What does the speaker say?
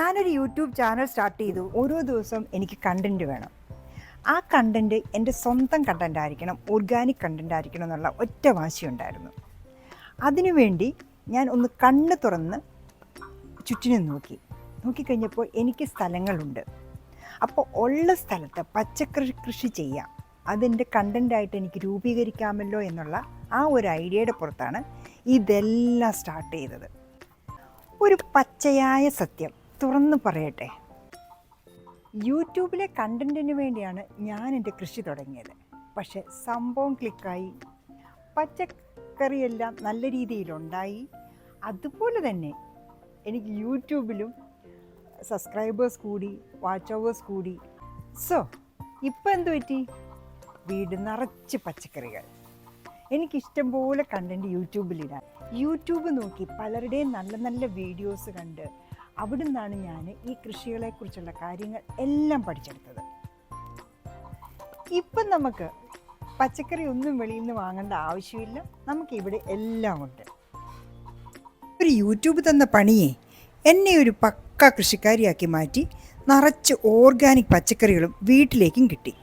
ഞാനൊരു YouTube channel start ചെയ്തു. ഓരോ ദിവസവും എനിക്ക് കണ്ടൻറ്റ് വേണം. ആ കണ്ടൻറ്റ് എൻ്റെ സ്വന്തം കണ്ടൻ്റ് ആയിരിക്കണം, ഓർഗാനിക് കണ്ടൻ്റ് ആയിരിക്കണം എന്നുള്ള ഒറ്റ വാശിയുണ്ടായിരുന്നു. അതിനുവേണ്ടി ഞാൻ ഒന്ന് കണ്ണ് തുറന്ന് ചുറ്റിനും നോക്കിക്കഴിഞ്ഞപ്പോൾ എനിക്ക് സ്ഥലങ്ങളുണ്ട്. അപ്പോൾ ഉള്ള സ്ഥലത്ത് പച്ചക്കറി കൃഷി ചെയ്യാം, അതിൻ്റെ കണ്ടൻ്റായിട്ട് എനിക്ക് രൂപീകരിക്കാമല്ലോ എന്നുള്ള ആ ഒരു ഐഡിയയുടെ പുറത്താണ് ഇതെല്ലാം സ്റ്റാർട്ട് ചെയ്തത്. ഒരു പച്ചയായ സത്യം തുറന്നു പറയട്ടെ, യൂട്യൂബിലെ കണ്ടൻറ്റിന് വേണ്ടിയാണ് ഞാൻ എൻ്റെ കൃഷി തുടങ്ങിയത്. പക്ഷേ സംഭവം ക്ലിക്കായി, പച്ചക്കറിയെല്ലാം നല്ല രീതിയിലുണ്ടായി. അതുപോലെ തന്നെ എനിക്ക് യൂട്യൂബിലും സബ്സ്ക്രൈബേഴ്സ് കൂടി, വാച്ച് അവേഴ്സ് കൂടി. സോ ഇപ്പം എന്ത് പറ്റി? വീട് നിറച്ച് പച്ചക്കറികൾ. എനിക്കിഷ്ടം പോലെ കണ്ടൻറ്റ് യൂട്യൂബിലിടാൻ. യൂട്യൂബ് നോക്കി പലരുടെയും നല്ല നല്ല വീഡിയോസ് കണ്ട് അവിടെ നിന്നാണ് ഞാൻ ഈ കൃഷികളെക്കുറിച്ചുള്ള കാര്യങ്ങൾ എല്ലാം പഠിച്ചെടുത്തത്. ഇപ്പം നമുക്ക് പച്ചക്കറി ഒന്നും വെളിയിൽ നിന്ന് വാങ്ങേണ്ട ആവശ്യമില്ല, നമുക്കിവിടെ എല്ലാം ഉണ്ട്. ഒരു യൂട്യൂബ് തന്ന പണിയെ എന്നെ ഒരു പക്ക കൃഷിക്കാരിയാക്കി മാറ്റി. നിറച്ച് ഓർഗാനിക് പച്ചക്കറികളും വീട്ടിലേക്കും കിട്ടി.